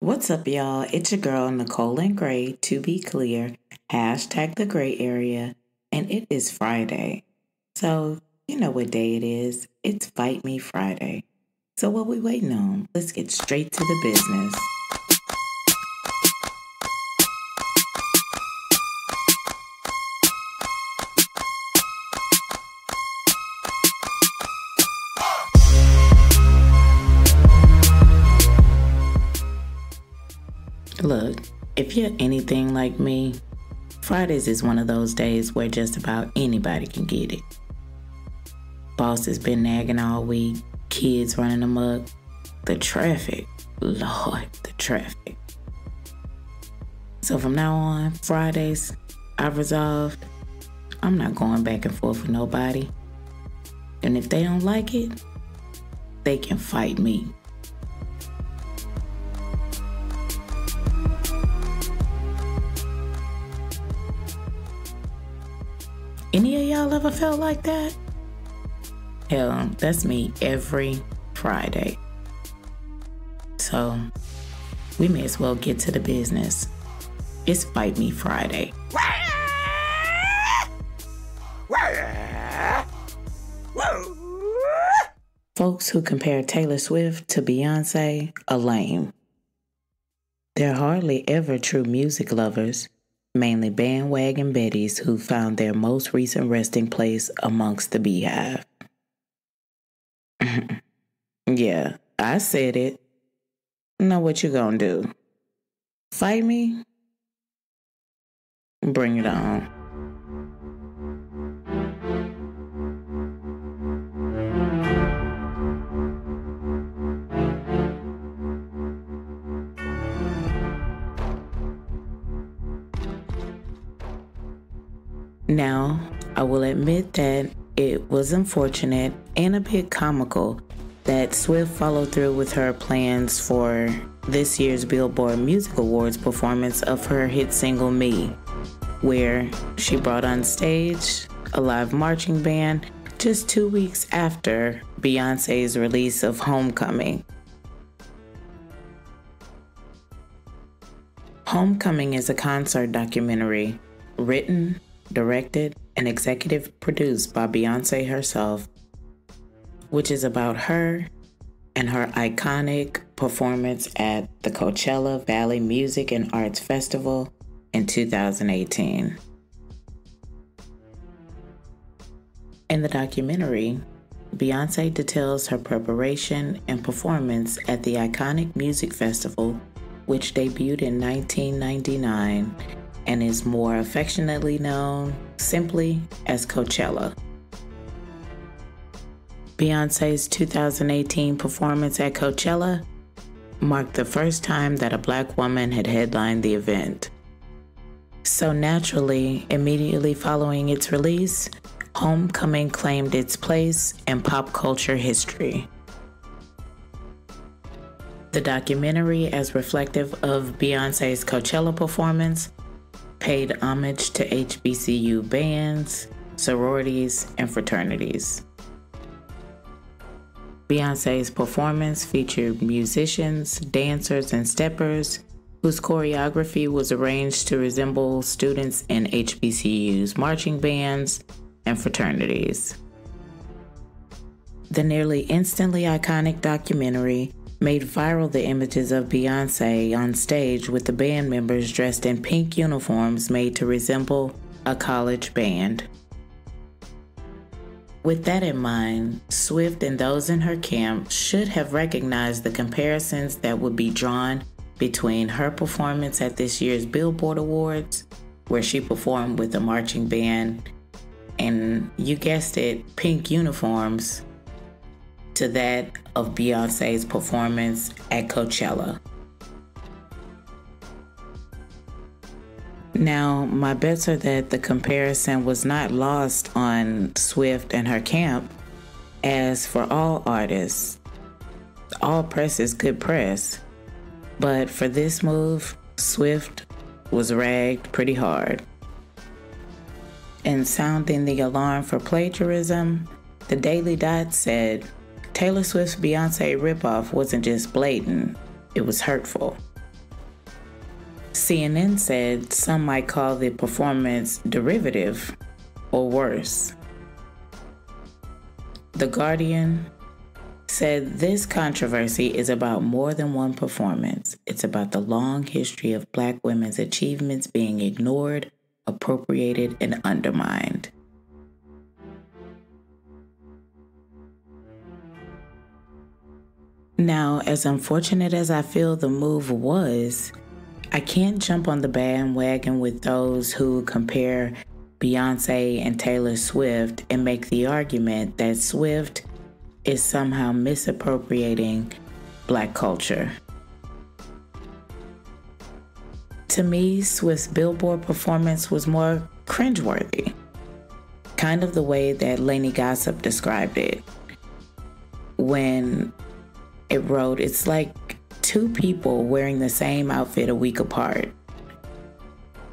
What's up, y'all? It's your girl, Nicole and Gray, to be clear, hashtag the gray area, and it is Friday. So, you know what day it is. It's Fight Me Friday. So what we waiting on? Let's get straight to the business. Look, if you're anything like me, Fridays is one of those days where just about anybody can get it. Boss has been nagging all week, kids running amok, the traffic, Lord, the traffic. So from now on, Fridays, I've resolved I'm not going back and forth with nobody. And if they don't like it, they can fight me. Any of y'all ever felt like that? Hell, that's me every Friday. So, we may as well get to the business. It's Fight Me Friday. Folks who compare Taylor Swift to Beyonce are lame. They're hardly ever true music lovers. Mainly bandwagon Bettys who found their most recent resting place amongst the Bey Hive. Yeah, I said it. Know what you gonna do? Fight me? Bring it on. Now, I will admit that it was unfortunate and a bit comical that Swift followed through with her plans for this year's Billboard Music Awards performance of her hit single Me, where she brought on stage a live marching band just 2 weeks after Beyonce's release of Homecoming. Homecoming is a concert documentary written, directed, and executive produced by Beyonce herself, which is about her and her iconic performance at the Coachella Valley Music and Arts Festival in 2018. In the documentary, Beyonce details her preparation and performance at the iconic music festival, which debuted in 1999 and is more affectionately known simply as Coachella. Beyonce's 2018 performance at Coachella marked the first time that a Black woman had headlined the event. So naturally, immediately following its release, Homecoming claimed its place in pop culture history. The documentary, as reflective of Beyonce's Coachella performance, paid homage to HBCU bands, sororities, and fraternities. Beyonce's performance featured musicians, dancers, and steppers whose choreography was arranged to resemble students in HBCU's marching bands and fraternities. The nearly instantly iconic documentary made viral the images of Beyonce on stage with the band members dressed in pink uniforms made to resemble a college band. With that in mind, Swift and those in her camp should have recognized the comparisons that would be drawn between her performance at this year's Billboard Awards, where she performed with a marching band, and you guessed it, pink uniforms, to that of Beyonce's performance at Coachella. Now, my bets are that the comparison was not lost on Swift and her camp, as for all artists, all press is good press. But for this move, Swift was ragged pretty hard. In sounding the alarm for plagiarism, the Daily Dot said, Taylor Swift's Beyonce ripoff wasn't just blatant, it was hurtful. CNN said some might call the performance derivative or worse. The Guardian said this controversy is about more than one performance. It's about the long history of Black women's achievements being ignored, appropriated, and undermined. Now, as unfortunate as I feel the move was, I can't jump on the bandwagon with those who compare Beyonce and Taylor Swift and make the argument that Swift is somehow misappropriating Black culture. To me, Swift's Billboard performance was more cringeworthy, kind of the way that Lainey Gossip described it when it wrote, "It's like two people wearing the same outfit a week apart.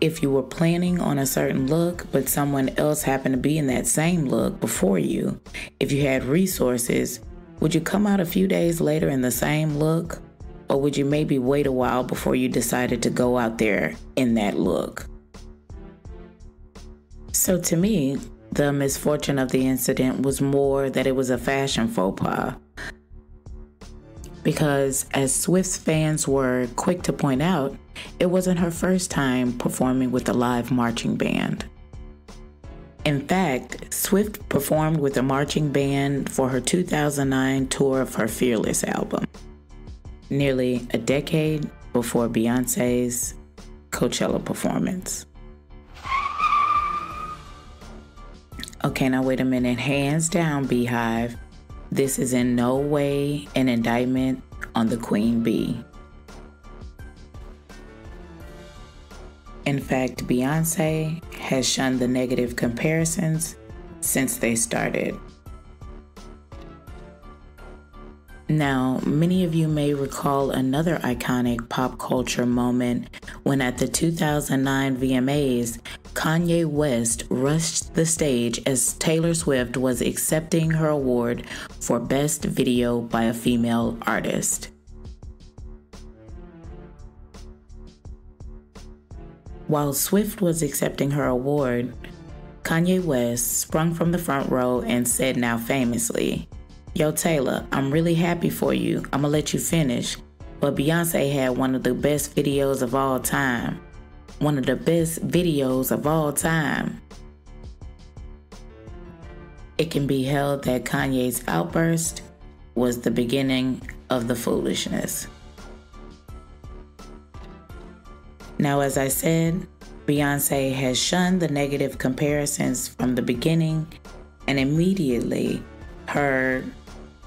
If you were planning on a certain look, but someone else happened to be in that same look before you, if you had resources, would you come out a few days later in the same look? Or would you maybe wait a while before you decided to go out there in that look?" So to me, the misfortune of the incident was more that it was a fashion faux pas. Because as Swift's fans were quick to point out, it wasn't her first time performing with a live marching band. In fact, Swift performed with a marching band for her 2009 tour of her Fearless album, nearly a decade before Beyonce's Coachella performance. Okay, now wait a minute. Hands down, Bey Hive. This is in no way an indictment on the Queen Bee. In fact, Beyonce has shunned the negative comparisons since they started. Now, many of you may recall another iconic pop culture moment when at the 2009 VMAs, Kanye West rushed the stage as Taylor Swift was accepting her award for Best Video by a Female Artist. While Swift was accepting her award, Kanye West sprung from the front row and said now famously, "Yo, Taylor, I'm really happy for you. I'm gonna let you finish. But Beyonce had one of the best videos of all time. One of the best videos of all time." It can be held that Kanye's outburst was the beginning of the foolishness. Now, as I said, Beyonce has shunned the negative comparisons from the beginning, and immediately her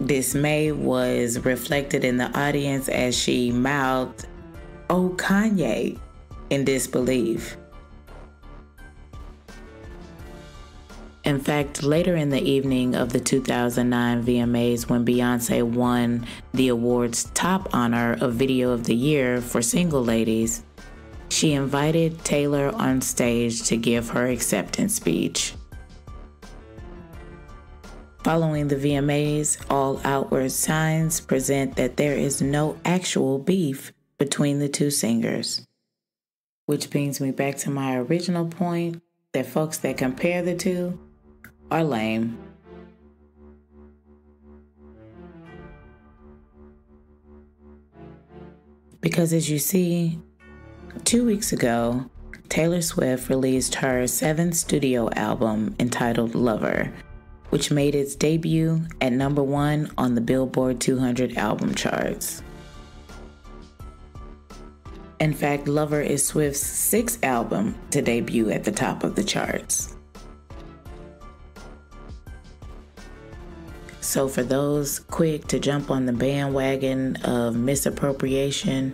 dismay was reflected in the audience as she mouthed, "Oh, Kanye," in disbelief. In fact, later in the evening of the 2009 VMAs, when Beyonce won the award's top honor of Video of the Year for Single Ladies, she invited Taylor on stage to give her acceptance speech. Following the VMAs, all outward signs present that there is no actual beef between the two singers. Which brings me back to my original point that folks that compare the two are lame. Because as you see, 2 weeks ago, Taylor Swift released her 7th studio album entitled Lover, which made its debut at #1 on the Billboard 200 album charts. In fact, Lover is Swift's 6th album to debut at the top of the charts. So for those quick to jump on the bandwagon of misappropriation,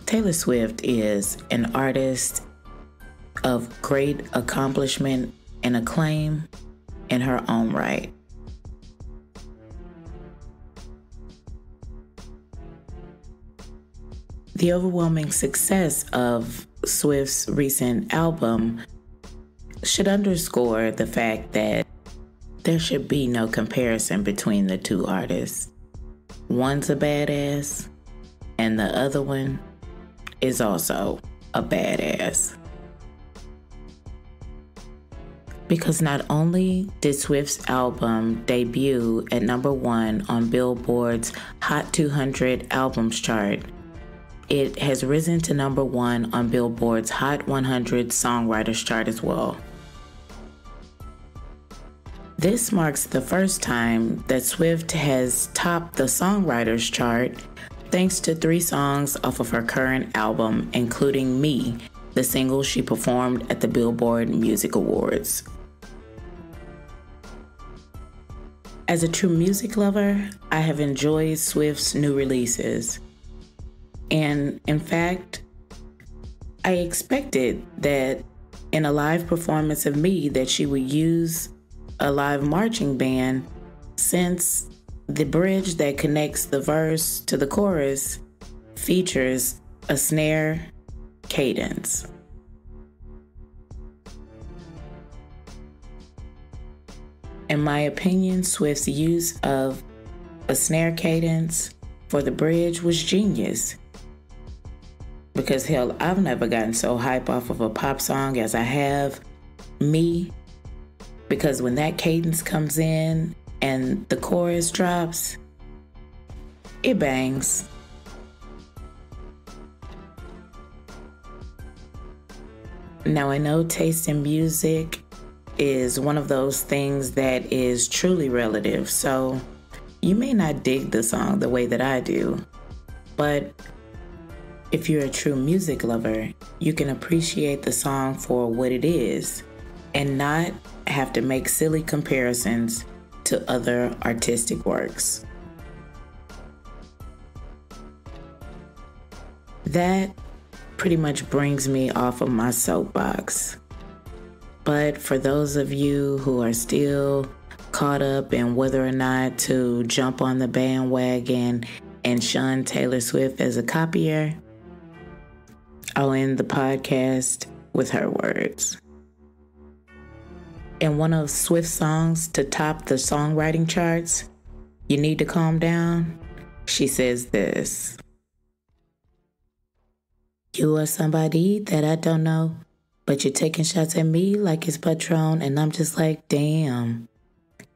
Taylor Swift is an artist of great accomplishment and acclaim in her own right. The overwhelming success of Swift's recent album should underscore the fact that there should be no comparison between the two artists. One's a badass, and the other one is also a badass. Because not only did Swift's album debut at #1 on Billboard's Hot 200 Albums chart, it has risen to #1 on Billboard's Hot 100 Songwriters chart as well. This marks the first time that Swift has topped the Songwriters chart thanks to 3 songs off of her current album, including Me, the single she performed at the Billboard Music Awards. As a true music lover, I have enjoyed Swift's new releases. And in fact, I expected that in a live performance of Me that she would use a live marching band, since the bridge that connects the verse to the chorus features a snare cadence. In my opinion, Swift's use of a snare cadence for the bridge was genius. Because hell, I've never gotten so hype off of a pop song as I have Me. Because when that cadence comes in and the chorus drops, it bangs. Now, I know taste in music is one of those things that is truly relative, so you may not dig the song the way that I do, but if you're a true music lover, you can appreciate the song for what it is and not have to make silly comparisons to other artistic works. That pretty much brings me off of my soapbox. But for those of you who are still caught up in whether or not to jump on the bandwagon and shun Taylor Swift as a copier, I'll end the podcast with her words. In one of Swift's songs to top the songwriting charts, You Need to Calm Down, she says this: "You are somebody that I don't know, but you're taking shots at me like it's Patron, and I'm just like, damn,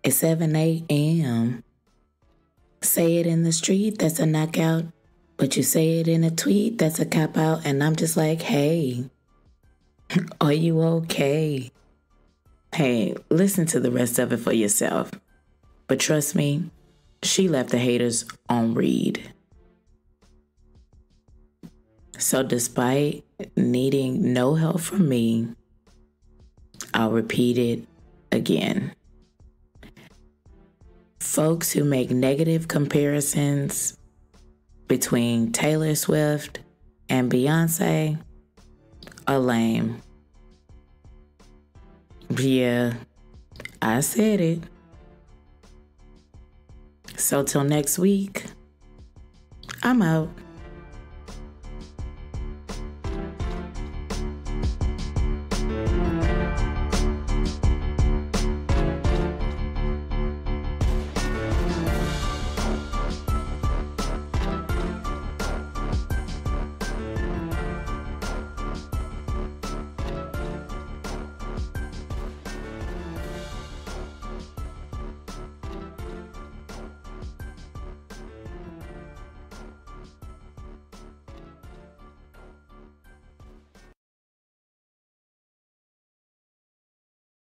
it's 7 a.m. Say it in the street, that's a knockout, but you say it in a tweet, that's a cop-out, and I'm just like, hey, are you okay? Hey, listen to the rest of it for yourself. But trust me, she left the haters on read." So despite needing no help from me, I'll repeat it again. Folks who make negative comparisons between Taylor Swift and Beyonce are lame. Yeah, I said it. So till next week, I'm out.